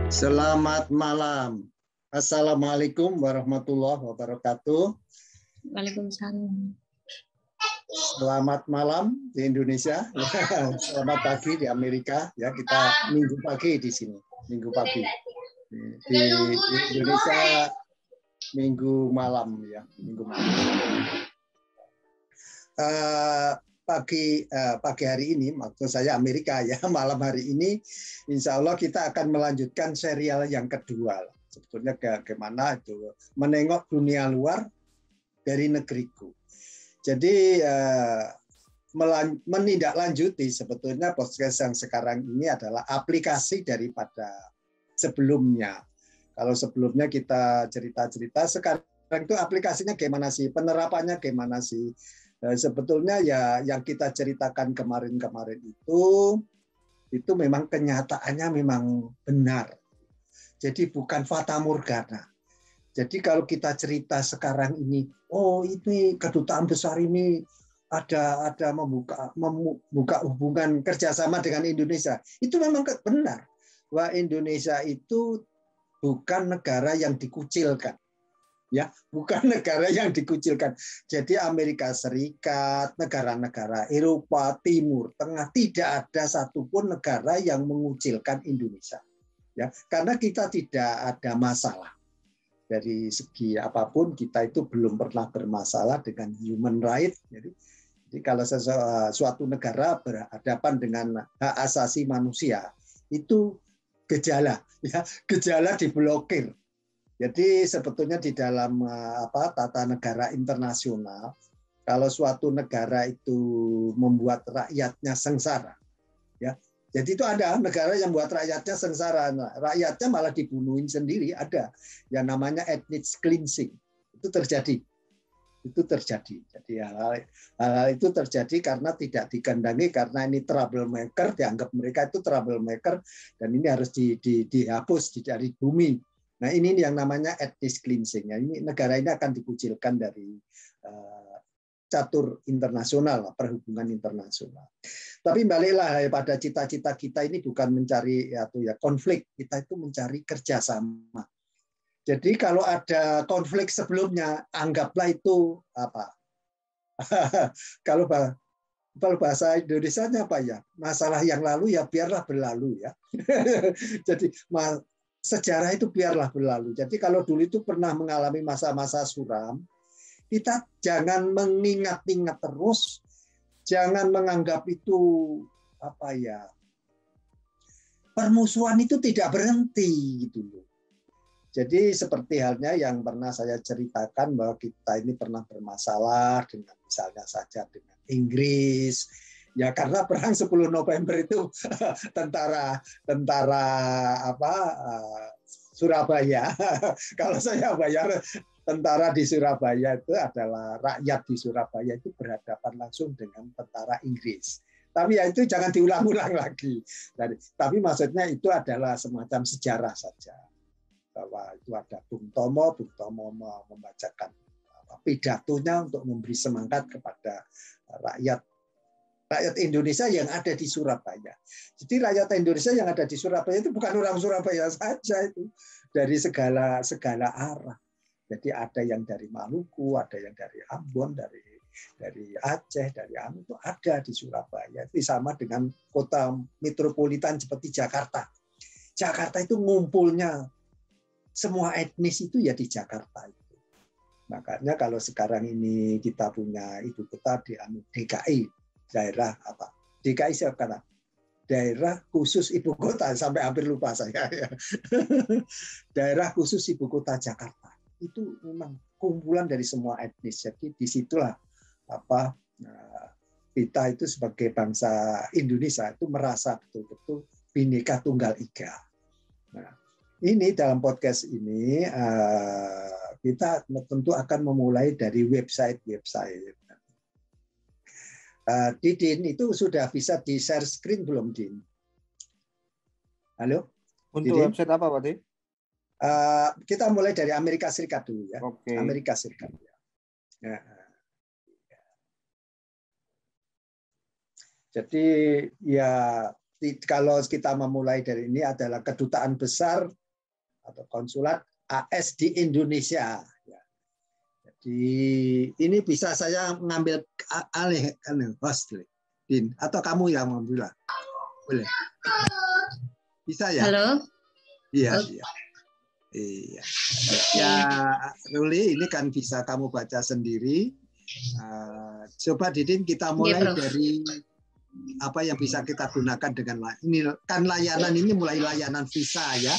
Selamat malam. Assalamualaikum warahmatullahi wabarakatuh. Waalaikumsalam. Selamat malam di Indonesia. Selamat pagi di Amerika. Ya, kita minggu pagi di sini. Minggu pagi. Di Indonesia minggu malam ya, minggu malam. Pagi hari ini, maksud saya Amerika ya, malam hari ini, insya Allah kita akan melanjutkan serial yang kedua. Sebetulnya bagaimana itu menengok dunia luar dari negeriku. Jadi menindaklanjuti sebetulnya podcast yang sekarang ini adalah aplikasi daripada sebelumnya. Kalau sebelumnya kita cerita-cerita, sekarang itu aplikasinya gimana sih, penerapannya gimana sih? Sebetulnya ya yang kita ceritakan kemarin-kemarin itu memang kenyataannya memang benar. Jadi bukan fata morgana. Jadi kalau kita cerita sekarang ini, oh ini kedutaan besar ini ada membuka hubungan kerjasama dengan Indonesia. Itu memang benar. Bahwa Indonesia itu bukan negara yang dikucilkan. Ya, bukan negara yang dikucilkan. Jadi Amerika Serikat, negara-negara Eropa Timur Tengah tidak ada satupun negara yang mengucilkan Indonesia. Ya, karena kita tidak ada masalah. Dari segi apapun kita itu belum pernah bermasalah dengan human right. Jadi kalau suatu negara berhadapan dengan hak asasi manusia itu gejala diblokir. Jadi sebetulnya di dalam tata negara internasional, kalau suatu negara itu membuat rakyatnya sengsara, ya, jadi itu ada negara yang buat rakyatnya sengsara, rakyatnya malah dibunuhin sendiri, ada yang namanya ethnic cleansing, itu terjadi. Jadi hal itu terjadi karena tidak dikehendaki, karena ini troublemaker, dianggap mereka itu troublemaker dan ini harus dihapus dari bumi. Nah ini yang namanya ethnic cleansing. Ini negara ini akan dikucilkan dari catur internasional, perhubungan internasional. Tapi baliklah pada cita-cita kita ini bukan mencari konflik, kita itu mencari kerjasama. Jadi kalau ada konflik sebelumnya, anggaplah itu apa? Kalau bahasa Indonesianya apa ya? Masalah yang lalu ya biarlah berlalu ya. Jadi sejarah itu biarlah berlalu. Jadi kalau dulu itu pernah mengalami masa-masa suram, kita jangan mengingat-ingat terus, jangan menganggap itu permusuhan itu tidak berhenti gitu loh. Jadi seperti halnya yang pernah saya ceritakan bahwa kita ini pernah bermasalah dengan misalnya saja dengan Inggris. Ya karena perang 10 November itu tentara Surabaya. Kalau saya bayar tentara di Surabaya itu adalah rakyat di Surabaya itu berhadapan langsung dengan tentara Inggris. Tapi ya itu jangan diulang-ulang lagi. Tapi maksudnya itu adalah semacam sejarah saja. Bahwa itu ada Bung Tomo membacakan pidatonya untuk memberi semangat kepada rakyat Indonesia yang ada di Surabaya. Jadi rakyat Indonesia yang ada di Surabaya itu bukan orang Surabaya saja, itu dari segala arah. Jadi ada yang dari Maluku, ada yang dari Ambon, dari Aceh, dari itu ada di Surabaya. Itu sama dengan kota metropolitan seperti Jakarta. Jakarta itu ngumpulnya semua etnis itu ya di Jakarta itu. Makanya kalau sekarang ini kita punya ibu kota di DKI, daerah apa? DKI siapa? Daerah khusus ibu kota, sampai hampir lupa saya. Daerah khusus ibu kota Jakarta. Itu memang kumpulan dari semua etnis. Jadi disitulah kita itu sebagai bangsa Indonesia itu merasa betul-betul Bhinneka Tunggal Ika. Nah, ini dalam podcast ini kita tentu akan memulai dari website. Didin itu sudah bisa di share screen belum, Din? Halo? Untuk Didin? website apa, Pak? Kita mulai dari Amerika Serikat dulu ya. Oke. Amerika Serikat. Ya. Jadi ya kalau kita memulai dari ini adalah kedutaan besar atau konsulat AS di Indonesia. Jadi ini bisa saya mengambil alih kan host, Din, atau kamu yang mengambil? Boleh? Bisa ya? Halo. Iya, iya. Iya. Ya, Ruli, ini kan bisa kamu baca sendiri. Coba Didin kita mulai dari apa yang bisa kita gunakan dengan ini kan layanan ini mulai layanan visa ya.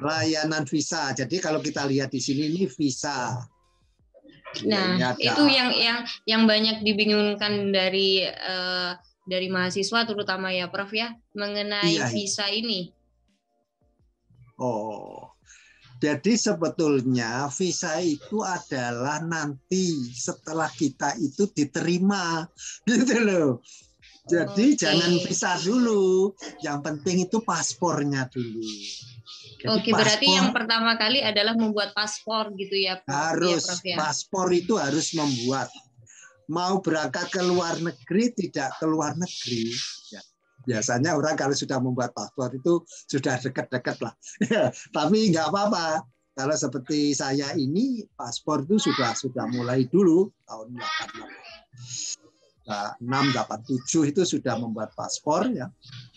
Layanan visa. Jadi kalau kita lihat di sini ini visa. Nah, itu yang banyak dibingungkan dari mahasiswa terutama ya Prof ya mengenai visa ini. Oh. Jadi sebetulnya visa itu adalah nanti setelah kita itu diterima, gitu loh. Jadi jangan visa dulu, yang penting itu paspornya dulu. Jadi berarti yang pertama kali adalah membuat paspor gitu ya, Prof? Harus, ya, Prof, ya? Paspor itu harus membuat. Mau berangkat ke luar negeri, tidak ke luar negeri. Ya. Biasanya orang kalau sudah membuat paspor itu sudah dekat-dekat lah. Tapi nggak apa-apa. Kalau seperti saya ini, paspor itu sudah mulai dulu tahun 687 itu sudah membuat paspor ya.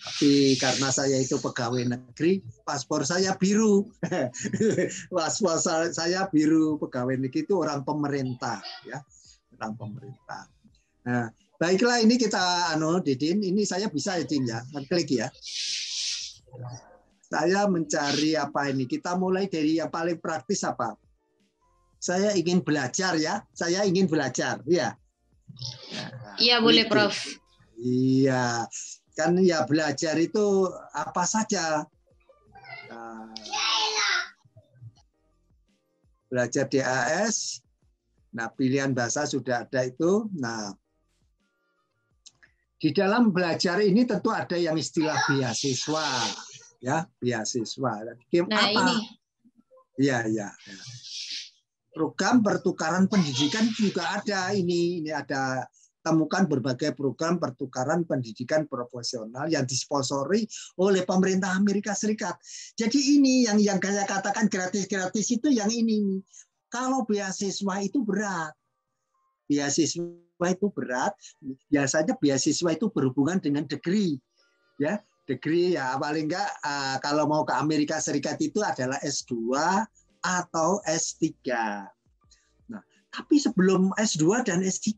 Tapi karena saya itu pegawai negeri, paspor saya biru. Paspor saya biru, pegawai negeri itu orang pemerintah ya. Orang pemerintah. Nah, baiklah ini kita Didin, ini saya bisa ya Din ya, klik ya. Saya mencari apa ini? Kita mulai dari yang paling praktis apa? Saya ingin belajar ya, saya ingin belajar ya. Iya boleh Prof. Iya, kan ya belajar itu apa saja. Belajar DAS. Nah, pilihan bahasa sudah ada itu. Nah, di dalam belajar ini tentu ada yang istilah beasiswa, ya beasiswa. Nah, apa? ini. Ya. Program pertukaran pendidikan juga ada ini ada temukan berbagai program pertukaran pendidikan profesional yang disponsori oleh pemerintah Amerika Serikat. Jadi ini yang saya katakan gratis-gratis itu yang ini. Kalau beasiswa itu berat. Beasiswa itu berat, biasanya beasiswa itu berhubungan dengan degree. Ya, degree ya paling enggak kalau mau ke Amerika Serikat itu adalah S2 atau S3. Nah, tapi sebelum S2 dan S3,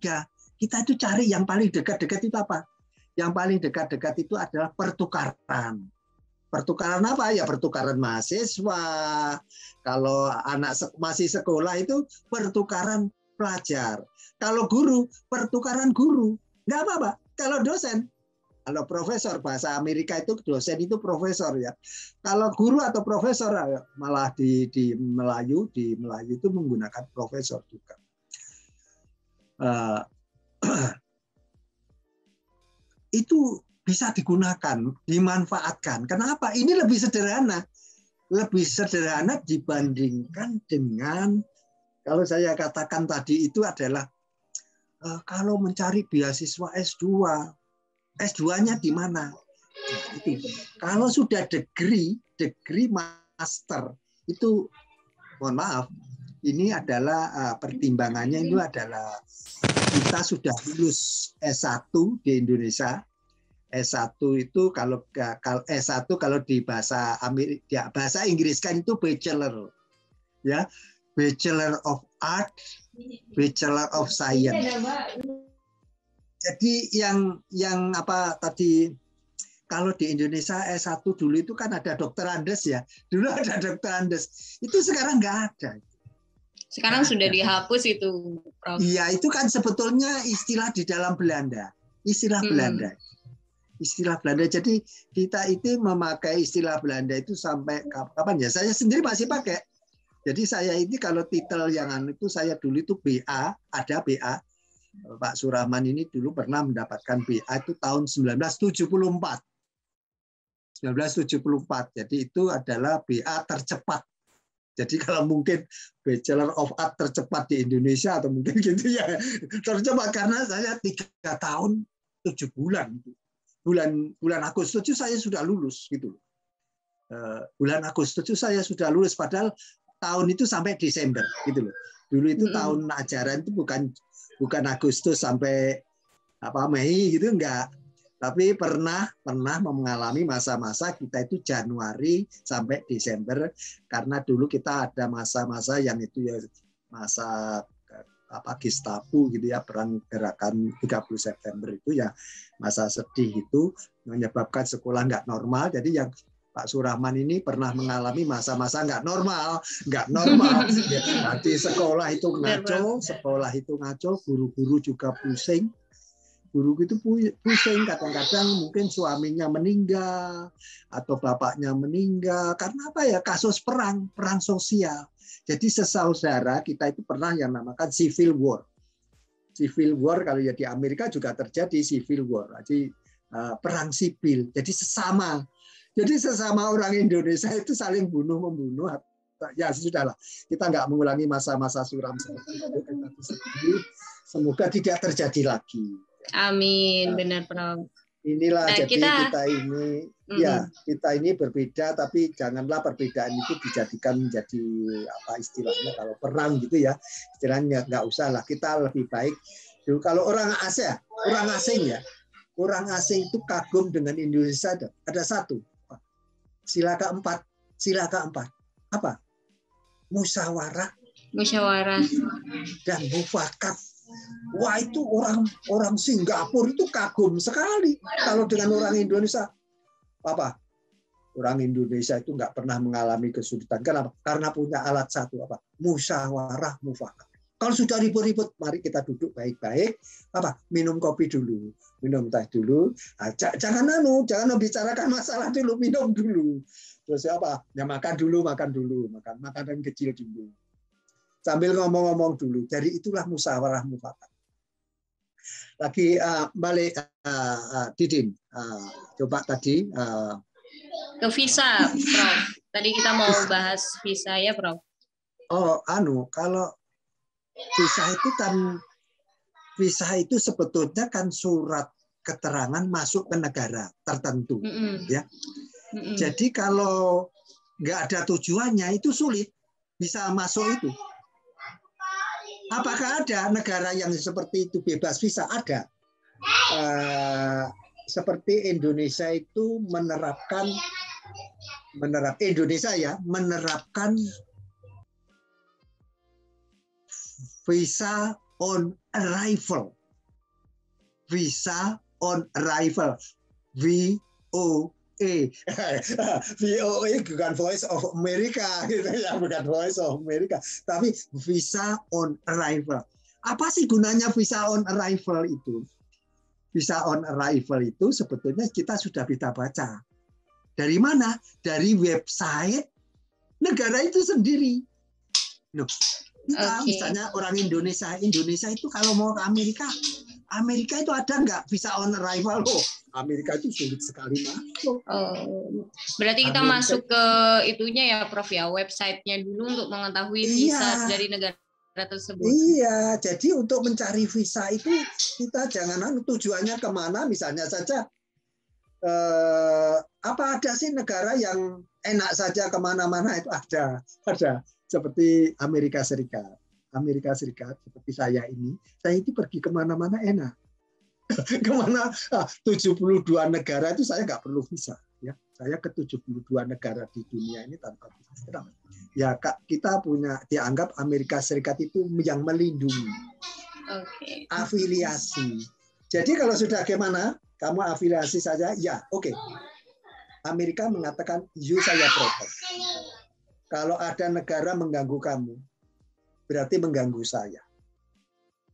kita itu cari yang paling dekat-dekat itu apa? Yang paling dekat-dekat itu adalah pertukaran. Pertukaran apa? Ya pertukaran mahasiswa. Kalau anak masih sekolah itu pertukaran pelajar. Kalau guru, pertukaran guru. Nggak apa-apa. Kalau dosen, kalau profesor, bahasa Amerika itu dosen itu profesor ya. Kalau guru atau profesor, malah di Melayu itu menggunakan profesor juga. Itu bisa digunakan, dimanfaatkan. Kenapa? Ini lebih sederhana. Lebih sederhana dibandingkan dengan, kalau saya katakan tadi itu adalah, kalau mencari beasiswa S2, S2-nya di mana? Nah, itu. Kalau sudah degree master, itu mohon maaf, ini adalah pertimbangannya itu adalah kita sudah lulus S1 di Indonesia. S1 itu kalau S1 kalau di bahasa Amerika, bahasa Inggris kan itu bachelor. Ya. Bachelor of Art, Bachelor of Science. Jadi yang apa tadi, kalau di Indonesia S1 dulu itu kan ada Dokter Andes ya. Dulu ada Dokter Andes. Itu sekarang nggak ada. Sekarang sudah dihapus itu, Prof. Iya, itu kan sebetulnya istilah di dalam Belanda. Istilah Belanda. Istilah Belanda. Jadi kita itu memakai istilah Belanda itu sampai kapan ya? Saya sendiri masih pakai. Jadi saya ini kalau titel yang itu saya dulu itu BA, ada BA. Pak Surahman ini dulu pernah mendapatkan BA itu tahun 1974. 1974. Jadi itu adalah BA tercepat. Jadi kalau mungkin Bachelor of Art tercepat di Indonesia atau mungkin gitu ya. Tercepat karena saya 3 tahun 7 bulan. bulan Agustus itu saya sudah lulus gitu. Bulan Agustus itu saya sudah lulus, padahal tahun itu sampai Desember gitu loh. Dulu itu tahun ajaran itu bukan Agustus sampai Mei gitu, enggak. Tapi pernah mengalami masa-masa kita itu Januari sampai Desember, karena dulu kita ada masa-masa yang itu ya masa Gestapo gitu ya, perang gerakan 30 September itu ya, masa sedih itu menyebabkan sekolah nggak normal. Jadi yang Pak Surahman ini pernah mengalami masa-masa nggak normal. Nanti sekolah itu ngaco, guru-guru juga pusing. Guru itu pusing, kadang-kadang mungkin suaminya meninggal atau bapaknya meninggal karena apa ya, kasus perang sosial. Jadi sesaudara kita itu pernah yang namakan civil war. Civil war kalau ya di Amerika juga terjadi civil war. Jadi perang sipil. Jadi sesama orang Indonesia itu saling bunuh-membunuh. Ya sudahlah, kita nggak mengulangi masa-masa suram seperti itu. Semoga tidak terjadi lagi. Amin, benar Prof. Inilah jadi kita ini berbeda, tapi janganlah perbedaan itu dijadikan menjadi istilahnya kalau perang gitu ya, istilahnya nggak usah lah, kita lebih baik. Kalau orang asing itu kagum dengan Indonesia, ada satu sila keempat apa? Musyawarah dan mufakat. Wah, itu orang Singapura itu kagum sekali kalau dengan orang Indonesia. Orang Indonesia itu nggak pernah mengalami kesulitan. Kenapa? Karena punya alat satu, musyawarah mufakat. Kalau sudah ribut-ribut, mari kita duduk baik-baik, minum kopi dulu, minum teh dulu. Jangan membicarakan masalah dulu, minum dulu. Terus ya makan dulu, makanan kecil dulu. Sambil ngomong-ngomong dulu. Jadi itulah musyawarah mufakat. Lagi balik Didin. Coba tadi ke visa, Prof. Tadi kita mau bahas visa ya, Prof. Kalau visa itu sebetulnya kan surat keterangan masuk ke negara tertentu, ya. Jadi kalau nggak ada tujuannya itu sulit bisa masuk itu. Apakah ada negara yang seperti itu bebas visa? Ada. Seperti Indonesia itu menerapkan visa on arrival. Visa on arrival. VOA bukan Voice of America gitu ya, bukan Voice of America, tapi visa on arrival. Apa sih gunanya visa on arrival itu? Visa on arrival itu sebetulnya kita sudah bisa baca. Dari mana? Dari website negara itu sendiri. Misalnya orang Indonesia itu kalau mau ke Amerika itu ada nggak visa on arrival? Amerika itu sulit sekali masuk. Berarti kita masuk ke itunya ya, Prof ya, websitenya dulu untuk mengetahui visa dari negara tersebut. Iya, jadi untuk mencari visa itu kita jangan tujuannya kemana, misalnya saja apa ada sih negara yang enak saja kemana-mana itu ada seperti Amerika Serikat seperti saya itu pergi kemana-mana enak. Kemana 72 negara itu saya nggak perlu visa ya, saya ke 72 negara di dunia ini tanpa visa. Ya Kak, kita punya dianggap Amerika Serikat itu yang melindungi. Afiliasi. Jadi kalau sudah gimana kamu afiliasi saja ya oke. Amerika mengatakan saya protect. Kalau ada negara mengganggu kamu berarti mengganggu saya.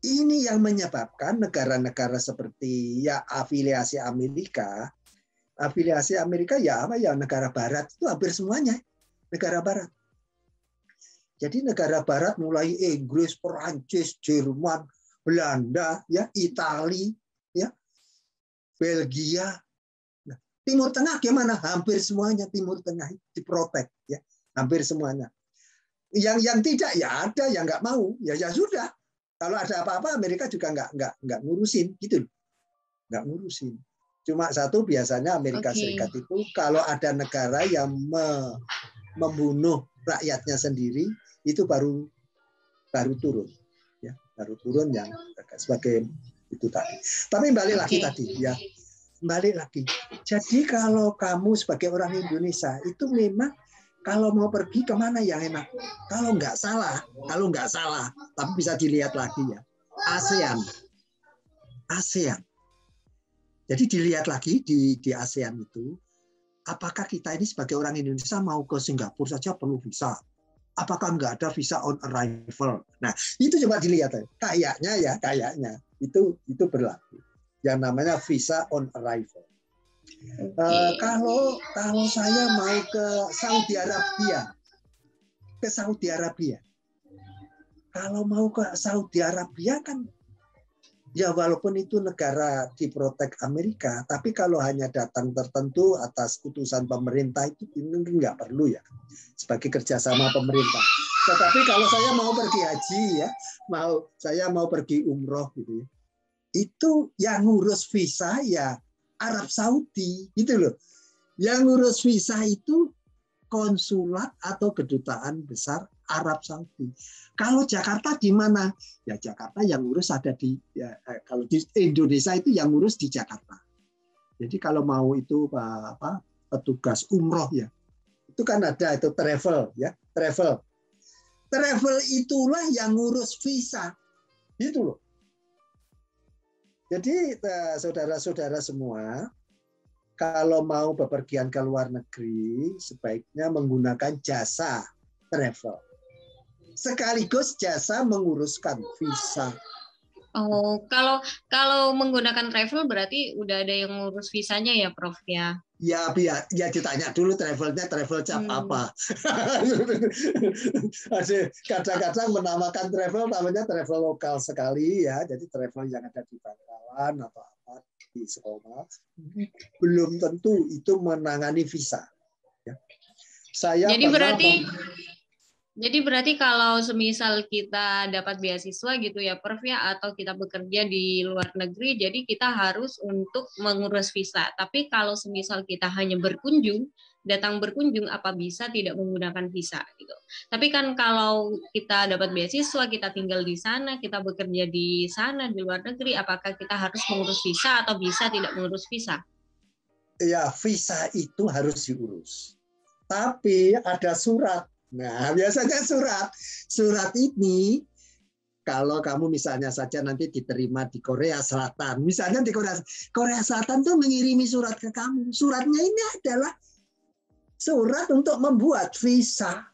Ini yang menyebabkan negara-negara seperti ya afiliasi Amerika ya negara Barat itu hampir semuanya negara Barat. Jadi negara Barat mulai Inggris, Perancis, Jerman, Belanda, ya Italia, ya Belgia, Timur Tengah gimana? Hampir semuanya Timur Tengah diprotek, ya hampir semuanya. Yang tidak ya ada yang nggak mau, ya sudah. Kalau ada apa-apa Amerika juga nggak ngurusin gitu, nggak ngurusin. Cuma satu, biasanya Amerika Serikat itu kalau ada negara yang membunuh rakyatnya sendiri, itu baru turun, ya, baru turun yang sebagai itu tadi. Tapi balik lagi tadi, ya, balik lagi. Jadi kalau kamu sebagai orang Indonesia itu memang kalau mau pergi kemana yang enak? Kalau nggak salah, tapi bisa dilihat lagi ya, ASEAN. Jadi dilihat lagi di ASEAN itu, apakah kita ini sebagai orang Indonesia mau ke Singapura saja perlu visa? Apakah nggak ada visa on arrival? Nah, itu coba dilihat. Kayaknya itu berlaku. Yang namanya visa on arrival. Kalau saya mau ke Saudi Arabia, kalau mau ke Saudi Arabia kan, ya walaupun itu negara diprotek Amerika, tapi kalau hanya datang tertentu atas putusan pemerintah itu nggak perlu ya, sebagai kerjasama pemerintah. Tetapi kalau saya mau pergi haji ya, saya mau pergi umroh gitu ya, itu yang ngurus visa ya Arab Saudi gitu loh. Yang ngurus visa itu konsulat atau kedutaan besar Arab Saudi. Kalau Jakarta di mana? Ya Jakarta yang ngurus ada di, ya, kalau di Indonesia itu yang ngurus di Jakarta. Jadi kalau mau itu petugas umroh ya, itu kan ada itu travel ya, travel itulah yang ngurus visa, gitu loh. Jadi saudara-saudara semua, kalau mau bepergian ke luar negeri, sebaiknya menggunakan jasa travel. Sekaligus jasa menguruskan visa. Oh, kalau menggunakan travel berarti udah ada yang ngurus visanya ya, Prof ya? Ya ditanya dulu travelnya travel cap apa. Kadang-kadang menamakan travel namanya travel lokal sekali ya, jadi travel yang ada di Bangkalan atau apa di sekolah, belum tentu itu menangani visa. Ya. Jadi berarti kalau semisal kita dapat beasiswa gitu ya, Prof ya, atau kita bekerja di luar negeri, jadi kita harus untuk mengurus visa. Tapi kalau semisal kita hanya datang berkunjung, apa bisa tidak menggunakan visa gitu. Tapi kan kalau kita dapat beasiswa, kita tinggal di sana, kita bekerja di sana di luar negeri, apakah kita harus mengurus visa atau bisa tidak mengurus visa? Ya, visa itu harus diurus. Tapi ada surat. Nah, biasanya surat ini kalau kamu misalnya saja nanti diterima di Korea Selatan, misalnya di Korea Selatan tuh mengirimi surat ke kamu. Suratnya ini adalah surat untuk membuat visa.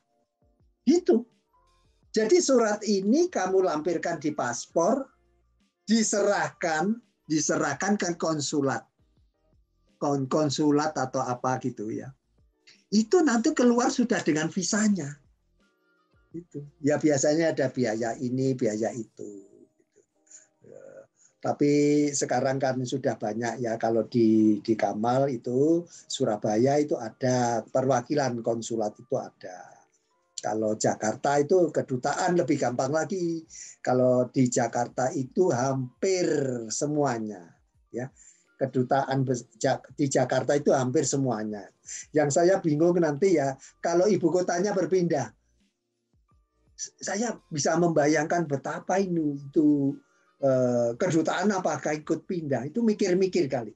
Gitu. Jadi surat ini kamu lampirkan di paspor, diserahkan ke konsulat atau apa gitu ya. Itu nanti keluar sudah dengan visanya. Itu. Ya biasanya ada biaya ini, biaya itu. Tapi sekarang kan sudah banyak ya, kalau di Kamal itu Surabaya itu ada perwakilan konsulat itu ada. Kalau Jakarta itu kedutaan lebih gampang lagi. Kalau di Jakarta itu hampir semuanya ya. Kedutaan di Jakarta itu hampir semuanya. Yang saya bingung nanti ya, kalau ibu kotanya berpindah, saya bisa membayangkan betapa itu kedutaan apakah ikut pindah. Itu mikir-mikir kali.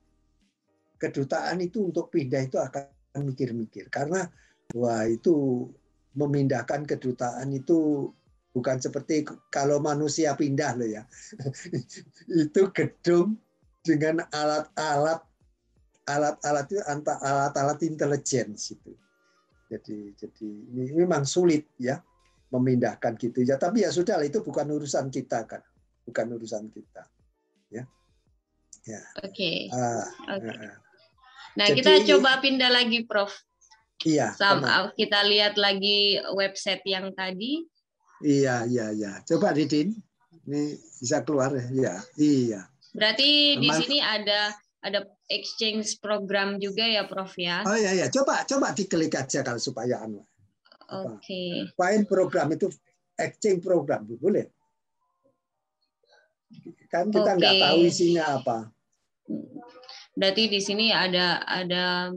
Kedutaan itu untuk pindah itu akan mikir-mikir. Karena wah itu memindahkan kedutaan itu bukan seperti kalau manusia pindah loh ya. Itu gedung dengan alat-alat itu alat-alat intelijen itu. Jadi ini memang sulit ya memindahkan gitu ya. Tapi ya sudah, itu bukan urusan kita kan, bukan urusan kita. Ya. Ya. Oke. Nah, Jadi, kita coba pindah lagi, Prof. Iya. Kita lihat lagi website yang tadi. Iya. Coba Didin, ini bisa keluar ya. Iya. Berarti di sini ada exchange program juga ya, Prof ya? Oh iya. Coba diklik aja kalau supaya Oke. Find program itu exchange program, boleh? Kan kita nggak tahu isinya apa. Berarti di sini ada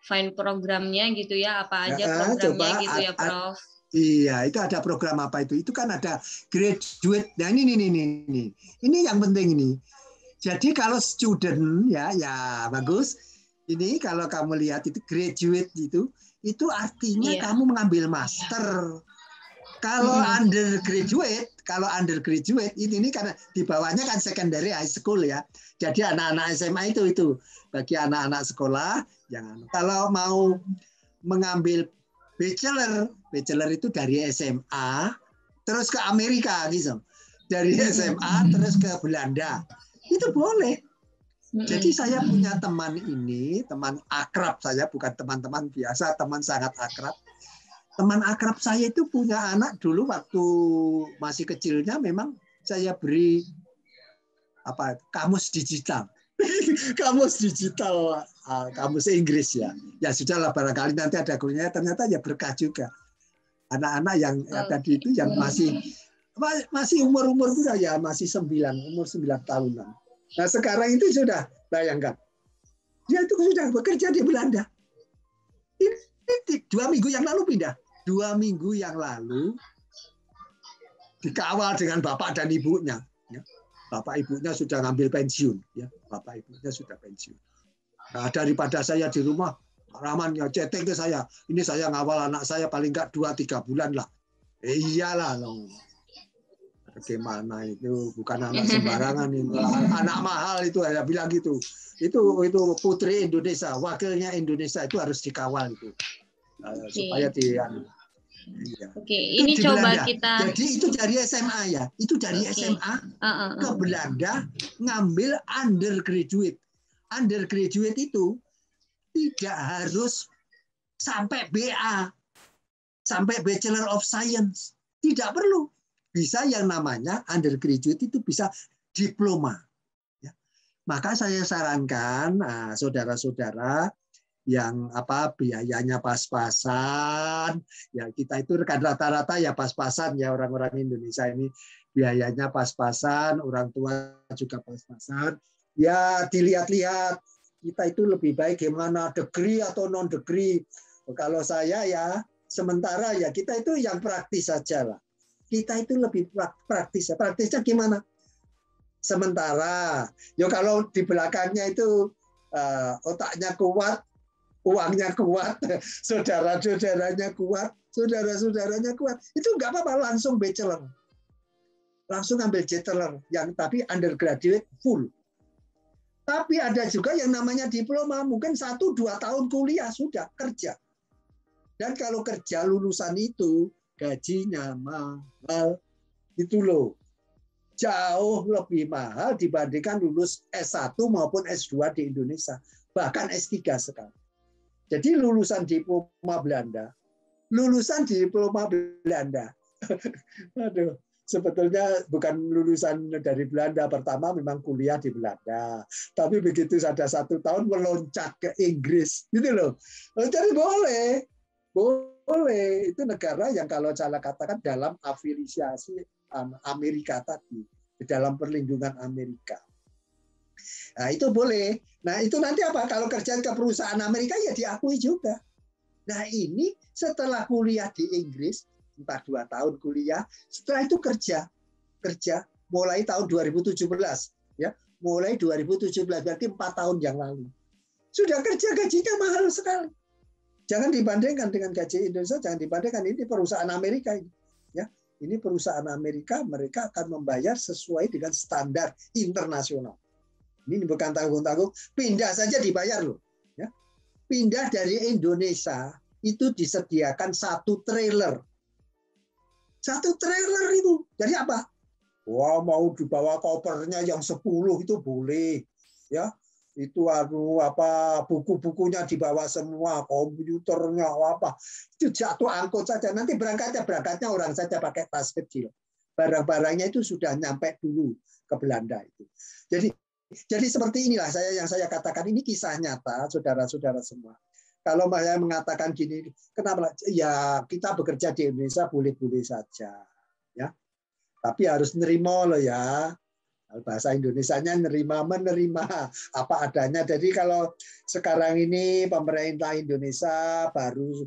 find programnya gitu ya, apa aja programnya Coba, gitu ya, Prof. Iya, itu ada program apa itu? Itu kan ada graduate. Nah ini yang penting ini. Jadi kalau student ya bagus. Ini kalau kamu lihat itu graduate itu artinya Iya. kamu mengambil master. Kalau undergraduate ini karena di bawahnya kan secondary high school ya. Jadi anak-anak SMA itu bagi anak-anak sekolah yang kalau mau mengambil bachelor itu dari SMA terus ke Amerika gitu. Dari SMA terus ke Belanda. Itu boleh. Jadi saya punya teman akrab saya, bukan teman-teman biasa, teman sangat akrab. Teman akrab saya itu punya anak dulu waktu masih kecilnya memang saya beri kamus digital. Kamus digital, kamus Inggris ya. Ya sudahlah barangkali nanti ada gurunya, ternyata ya berkah juga. Anak-anak yang tadi itu yang masih umur ya masih umur 9 tahunan. Nah sekarang itu sudah bayangkan. Dia itu sudah bekerja di Belanda. Ini 2 minggu yang lalu pindah. 2 minggu yang lalu dikawal dengan bapak dan ibunya. Ya. Bapak ibunya sudah ngambil pensiun. Ya. Bapak ibunya sudah pensiun. Nah, daripada saya di rumah, Rahman ya chatting ke saya. Ini saya ngawal anak saya paling nggak 2-3 bulan lah. Iyalah loh. Bagaimana itu bukan anak sembarangan itu. Anak mahal itu saya bilang gitu. Itu putri Indonesia, wakilnya Indonesia itu harus dikawal itu. Supaya dia Oke, ini coba Belanda. kita. Jadi itu dari SMA ya. Itu dari SMA ke Belanda ngambil undergraduate. Undergraduate itu tidak harus sampai BA, sampai Bachelor of Science. Tidak perlu. Bisa yang namanya undergraduate itu bisa diploma. Ya. Maka saya sarankan saudara-saudara yang biayanya pas-pasan, ya kita itu kan rata-rata ya pas-pasan ya orang-orang Indonesia ini biayanya pas-pasan, orang tua juga pas-pasan, ya dilihat-lihat kita itu lebih baik gimana degree atau non degree. Kalau saya ya sementara ya kita itu yang praktis saja lah. Kita itu lebih praktis. Praktisnya gimana? Sementara, ya kalau di belakangnya itu otaknya kuat, uangnya kuat, saudara-saudaranya kuat, saudara-saudaranya kuat, itu nggak apa-apa langsung bachelor, langsung ambil bachelor, yang tapi undergraduate full. Tapi ada juga yang namanya diploma, mungkin 1-2 tahun kuliah sudah kerja. Dan kalau kerja lulusan itu gajinya mahal, itu loh. Jauh lebih mahal dibandingkan lulus S1 maupun S2 di Indonesia, bahkan S3 sekarang. Jadi lulusan diploma Belanda, aduh, sebetulnya bukan lulusan dari Belanda, pertama memang kuliah di Belanda, tapi begitu ada 1 tahun meloncat ke Inggris, gitu loh. Jadi boleh, itu negara yang kalau saya katakan dalam afiliasi Amerika tadi, dalam perlindungan Amerika. Nah, itu boleh. Nah, itu nanti apa? Kalau kerja ke perusahaan Amerika ya diakui juga. Nah, ini setelah kuliah di Inggris, entah 2 tahun kuliah, setelah itu kerja mulai tahun 2017 ya. Mulai 2017 berarti 4 tahun yang lalu. Sudah kerja gajinya mahal sekali. Jangan dibandingkan dengan gaji Indonesia, jangan dibandingkan ini perusahaan Amerika ini. Ya, ini perusahaan Amerika, mereka akan membayar sesuai dengan standar internasional. Ini bukan tanggung-tanggung, pindah saja dibayar loh. Ya. Pindah dari Indonesia itu disediakan 1 trailer. 1 trailer itu. Jadi apa? Wah, mau dibawa kopernya yang 10 itu boleh. Ya. Itu buku-bukunya dibawa semua, komputernya apa. Itu jatuh angkut saja. Nanti berangkatnya orang saja pakai tas kecil. Barang-barangnya itu sudah nyampe dulu ke Belanda itu. Jadi seperti inilah yang saya katakan, ini kisah nyata, saudara-saudara semua. Kalau saya mengatakan gini, kenapa? Ya kita bekerja di Indonesia boleh-boleh saja, ya. Tapi harus nerima loh ya, Bahasa Indonesianya nerima menerima apa adanya. Jadi kalau sekarang ini pemerintah Indonesia baru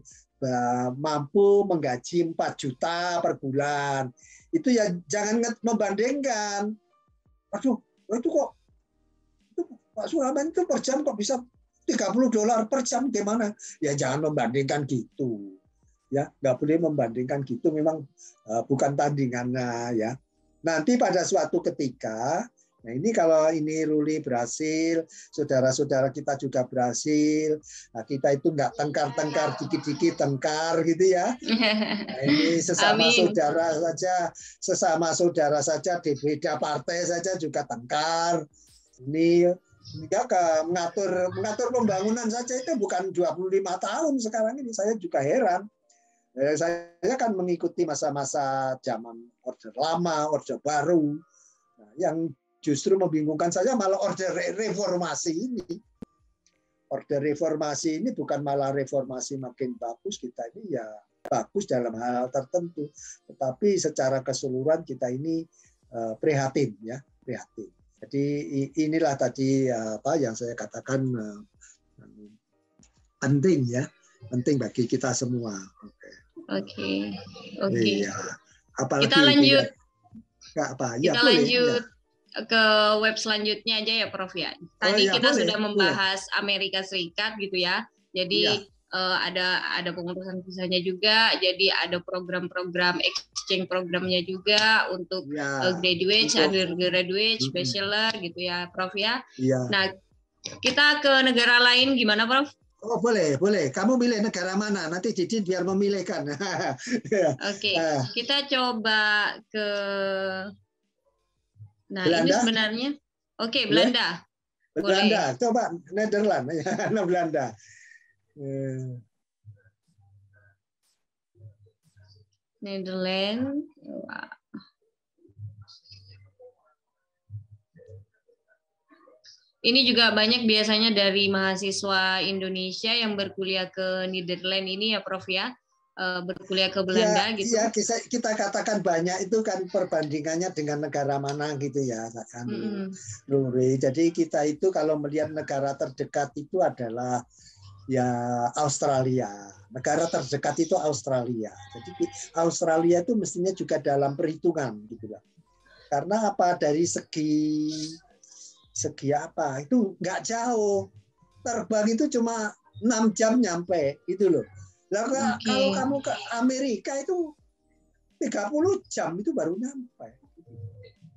mampu menggaji 4 juta per bulan. Itu ya jangan membandingkan. Aduh, itu kok itu Pak Suraman itu per jam kok bisa $30 per jam gimana? Ya jangan membandingkan gitu. Ya, nggak boleh membandingkan gitu, memang bukan tandingannya ya. Nanti pada suatu ketika, nah ini kalau ini Ruli berhasil, saudara-saudara kita juga berhasil, nah kita itu nggak tengkar-tengkar dikit-dikit tengkar gitu ya. Nah, ini sesama Amin. saudara saja di beda partai saja juga tengkar. Ini mengatur pembangunan saja itu bukan 25 tahun sekarang ini, saya juga heran. Saya kan mengikuti masa-masa zaman Orde Lama, Orde Baru. Nah, yang justru membingungkan saya malah Orde Reformasi ini. Orde Reformasi ini bukan malah reformasi makin bagus, kita ini ya bagus dalam hal tertentu, tetapi secara keseluruhan kita ini prihatin ya, prihatin. Jadi inilah tadi apa yang saya katakan penting ya, penting bagi kita semua. Oke. Iya. Apalagi kita lanjut. Ya, kita boleh, lanjut ya. Ke web selanjutnya aja ya, Prof ya. Tadi ya, kita boleh, sudah membahas boleh. Amerika Serikat gitu ya. Jadi ada pengurusan visanya juga. Jadi ada program-program exchange programnya juga untuk graduate, undergraduate, bachelor gitu ya, Prof ya. Nah, kita ke negara lain gimana, Prof? Oh boleh. Kamu milih negara mana? Nanti Didin biar memilihkan. Oke, kita coba ke. Nah Belanda? ini sebenarnya, Belanda. Belanda, coba Nederland, Belanda. Nederland. Ini juga banyak biasanya dari mahasiswa Indonesia yang berkuliah ke Nederland ini ya, Prof ya, berkuliah ke Belanda gitu. Ya, kita katakan banyak itu kan perbandingannya dengan negara mana gitu ya, kan. Jadi kita itu kalau melihat negara terdekat itu adalah ya Australia. Negara terdekat itu Australia. Jadi Australia itu mestinya juga dalam perhitungan gitu lah. Karena apa, dari segi apa itu nggak jauh, terbang itu cuma 6 jam nyampe gitu loh. Lah kalau kamu ke Amerika itu 30 jam itu baru nyampe.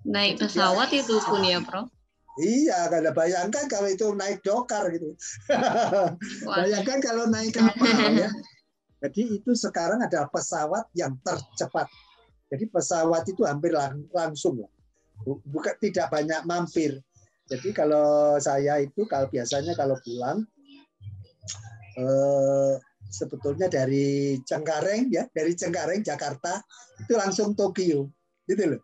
Naik pesawat itu pun ya, Prof? Iya, kada bayangkan kalau itu naik dokar gitu. Bayangkan kalau naik kapal ya. Jadi itu sekarang ada pesawat yang tercepat. Jadi pesawat itu hampir langsung lah. Bukan, tidak banyak mampir. Jadi kalau saya itu biasanya kalau pulang sebetulnya dari Cengkareng ya, dari Cengkareng Jakarta itu langsung Tokyo, gitu loh.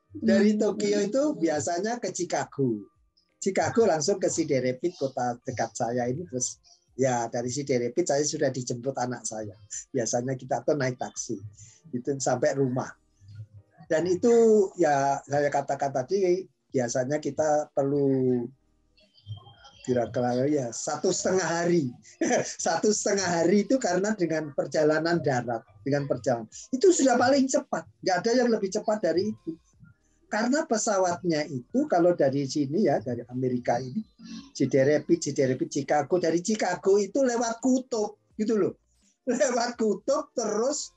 Dari Tokyo itu biasanya ke Chicago. Chicago langsung ke Cedar Rapids, kota dekat saya ini, terus ya dari Cedar Rapids saya sudah dijemput anak saya. Biasanya kita tuh naik taksi itu sampai rumah. Dan itu ya saya katakan tadi biasanya kita perlu kira-kira ya 1,5 hari. 1,5 hari itu karena dengan perjalanan darat, itu sudah paling cepat. Nggak ada yang lebih cepat dari itu. Karena pesawatnya itu kalau dari sini ya, dari Amerika ini, Cedar Rapids, Chicago, dari Chicago itu lewat kutub gitu loh. Lewat kutub terus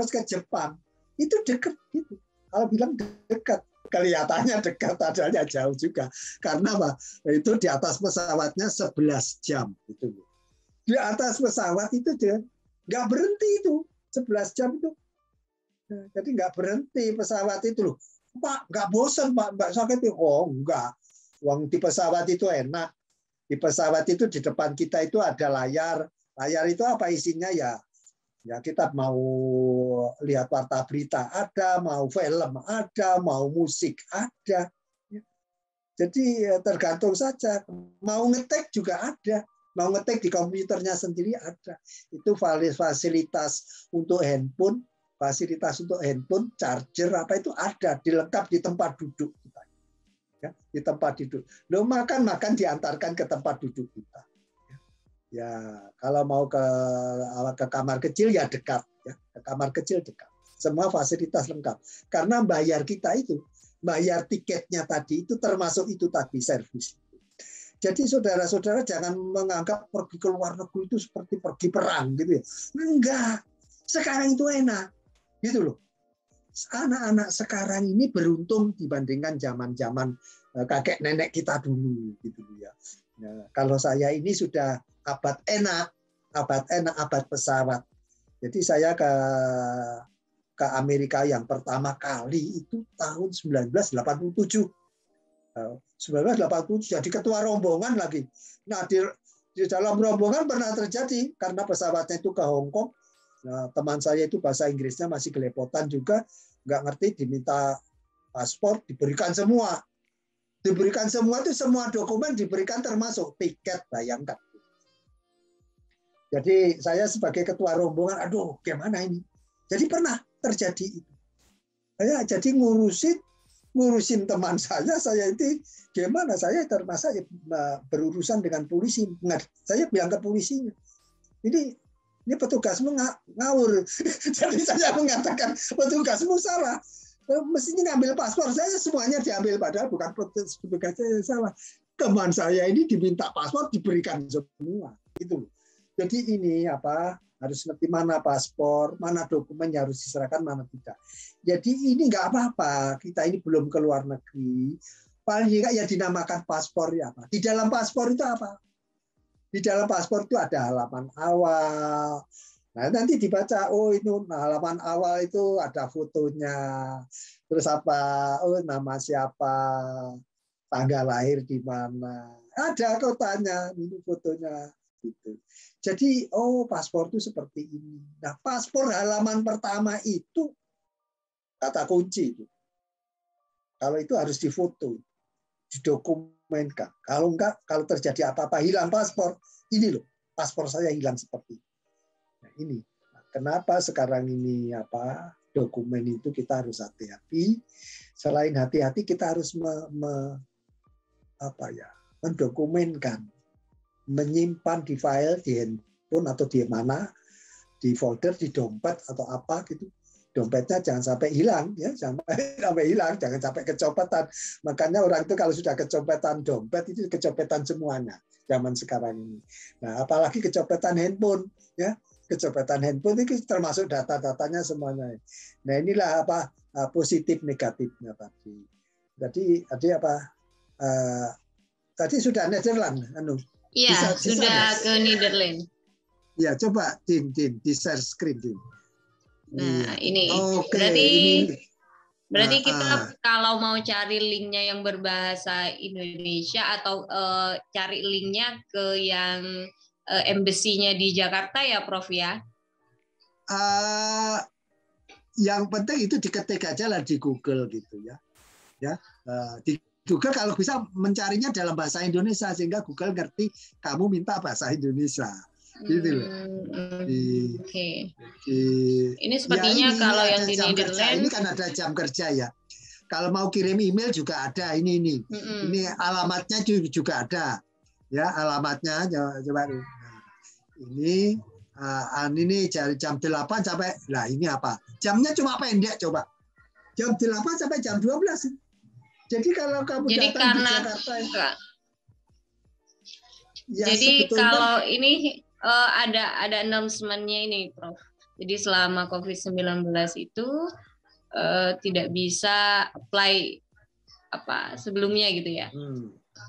ke Jepang. Itu dekat gitu. Kalau bilang dekat, kelihatannya dekat, padahal jauh juga. Karena apa? Itu di atas pesawatnya 11 jam gitu. Di atas pesawat itu dia nggak berhenti itu 11 jam itu. Jadi nggak berhenti pesawat itu loh. Pak, nggak bosan Pak, nggak sakit? Oh enggak. Uang di pesawat itu enak. Di pesawat itu di depan kita itu ada layar. Layar itu apa isinya ya? Ya kita mau lihat warta berita ada, mau film ada, mau musik ada. Jadi tergantung saja. Mau ngetik juga ada. Mau ngetik di komputernya sendiri ada. Itu fasilitas untuk handphone, charger apa itu ada, dilengkap di tempat duduk kita. ya, di tempat duduk. Lo makan diantarkan ke tempat duduk kita. Ya, kalau mau ke kamar kecil ya dekat, ya, ke kamar kecil dekat. Semua fasilitas lengkap. Karena bayar kita itu, bayar tiketnya tadi itu termasuk itu tadi servis. Jadi saudara-saudara jangan menganggap pergi ke luar negeri itu seperti pergi perang gitu ya. Enggak. Sekarang itu enak. Gitu loh. Anak-anak sekarang ini beruntung dibandingkan zaman-zaman kakek nenek kita dulu gitu ya. Nah, kalau saya ini sudah abad enak, abad pesawat. Jadi saya ke Amerika yang pertama kali itu tahun 1987. 1987 jadi ketua rombongan lagi. Nah, di dalam rombongan pernah terjadi karena pesawatnya itu ke Hong Kong. Nah, teman saya itu bahasa Inggrisnya masih gelepotan juga, nggak ngerti, diminta paspor, diberikan semua. Diberikan semua itu semua dokumen diberikan termasuk tiket, bayangkan. Jadi saya sebagai ketua rombongan, aduh gimana ini? Jadi pernah terjadi itu. Saya jadi ngurusin teman saya itu gimana, saya termasa berurusan dengan polisi, saya bilang ke polisinya, ini petugasmu ngawur. Jadi saya mengatakan petugasmu salah, mestinya ngambil paspor saya, semuanya diambil, padahal bukan petugasnya salah, teman saya ini diminta paspor diberikan semua itu. Jadi ini harus ngerti mana paspor, mana dokumen yang harus diserahkan, mana tidak. Jadi ini nggak apa-apa, kita ini belum ke luar negeri, paling tidak ya dinamakan paspor ya apa. Di dalam paspor itu apa? Di dalam paspor itu ada halaman awal. Nah, nanti dibaca, oh itu halaman awal itu ada fotonya. Terus apa? Oh, nama siapa? Tanggal lahir di mana? Ada kotanya, ini fotonya gitu. Jadi, paspor itu seperti ini. Nah, paspor halaman pertama itu kata kunci itu. Kalau itu harus difoto, didokumenkan. Kalau enggak, kalau terjadi apa-apa hilang paspor, ini loh, paspor saya hilang seperti ini. Nah, ini. Kenapa sekarang ini dokumen itu kita harus hati-hati. Selain hati-hati, kita harus mendokumenkan, menyimpan di file, di handphone atau di mana, di folder, di dompet atau apa gitu. Dompetnya jangan sampai hilang, ya, jangan sampai kecopetan. Makanya orang itu kalau sudah kecopetan dompet itu kecopetan semuanya zaman sekarang ini. Nah, apalagi kecopetan handphone, ya, kecopetan handphone itu termasuk data-datanya semuanya. Nah, inilah positif negatifnya tadi. Jadi tadi sudah Netherlands, Iya, sudah ke Netherlands. Ya, coba Din di share screen, Din. Nah, ini. Oke, berarti kita kalau mau cari linknya yang berbahasa Indonesia atau cari linknya ke yang embassy-nya di Jakarta ya, Prof ya? Yang penting itu diketik aja lah di Google gitu ya. Di Google kalau bisa mencarinya dalam bahasa Indonesia sehingga Google ngerti kamu minta bahasa Indonesia. Gitu loh. Oke. Ini sepertinya ya, kalau yang di Netherlands ini kan ada jam kerja ya. Kalau mau kirim email juga ada ini. Ini alamatnya juga ada. Ya, alamatnya coba. Ini dari jam 8 sampai ini apa? Jamnya cuma pendek coba. Jam 8 sampai jam 12. Jadi kalau kamu datang di Jakarta jadi kalau ini ada announcement-nya ini, Prof. Jadi selama COVID-19 itu tidak bisa apply sebelumnya gitu ya.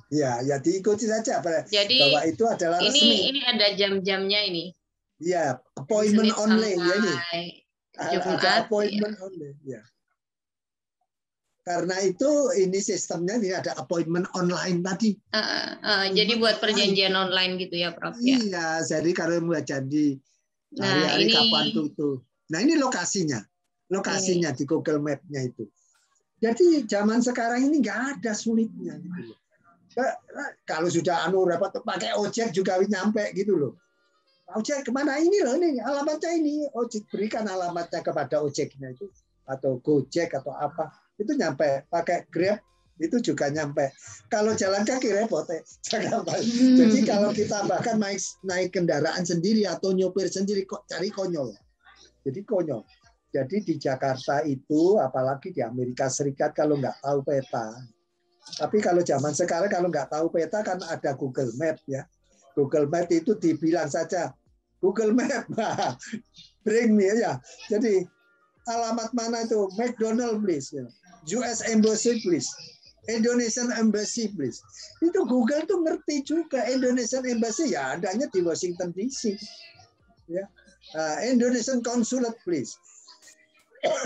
Ya diikuti saja. Jadi bahwa itu adalah resmi. Ini ada jam-jamnya ini. Ya, appointment only ya ini. Ada appointment ya. only. Ya. Karena itu ini sistemnya ini ada appointment online tadi. Jadi buat perjanjian online gitu ya, Prof ya. Iya, jadi kalau buat janji hari-hari kapan tuh. Nah, ini lokasinya di Google Map-nya itu. Jadi zaman sekarang ini nggak ada sulitnya gitu loh. Kalau sudah repot pakai ojek juga nyampe gitu loh. Ojek kemana ini loh, ini alamatnya ini, ojek berikan alamatnya kepada ojeknya itu atau Gojek atau apa. Itu nyampe pakai Grab itu juga nyampe. Kalau jalan kaki repot ya. Jadi kalau kita bahkan naik kendaraan sendiri atau nyopir sendiri kok cari konyol. Jadi konyol. Jadi di Jakarta itu, apalagi di Amerika Serikat kalau nggak tahu peta. Tapi kalau zaman sekarang kalau nggak tahu peta kan ada Google Map ya. Google Map itu dibilang saja Google Map, bring me ya. Jadi alamat mana itu? McDonald please, US Embassy please. Indonesian Embassy, please. Itu Google tuh ngerti juga Indonesian Embassy ya adanya di Washington DC. Ya, Indonesian Consulate, please.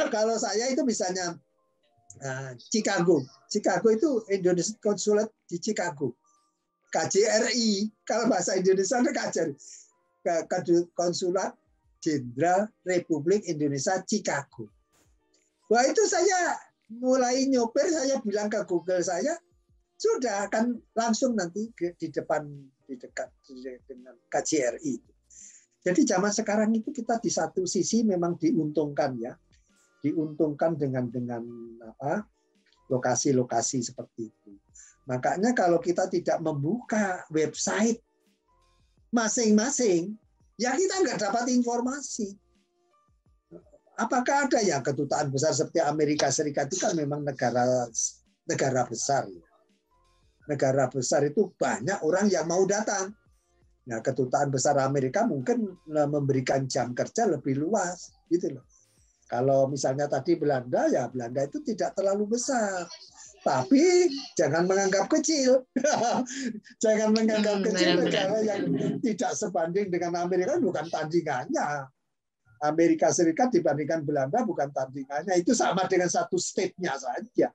Kalau saya itu misalnya Chicago. Chicago itu Indonesian Consulate di Chicago. KJRI, kalau bahasa Indonesia itu KJRI. Konsulat Jenderal Republik Indonesia Chicago. Wah itu saya mulai nyopir, saya bilang ke Google saya, sudah akan langsung nanti di dekat dengan KJRI. Jadi zaman sekarang itu kita di satu sisi memang diuntungkan ya, diuntungkan dengan lokasi-lokasi seperti itu. Makanya kalau kita tidak membuka website masing-masing, ya kita nggak dapat informasi. Apakah ada ya kedutaan besar seperti Amerika Serikat itu kan memang negara besar. Negara besar itu banyak orang yang mau datang. Nah, kedutaan besar Amerika mungkin memberikan jam kerja lebih luas, gitu loh. Kalau misalnya tadi Belanda, ya Belanda itu tidak terlalu besar. Tapi jangan menganggap kecil. Jangan menganggap kecil negara yang tidak sebanding dengan Amerika, bukan tandingannya. Amerika Serikat dibandingkan Belanda bukan tandingannya, itu sama dengan satu state-nya saja.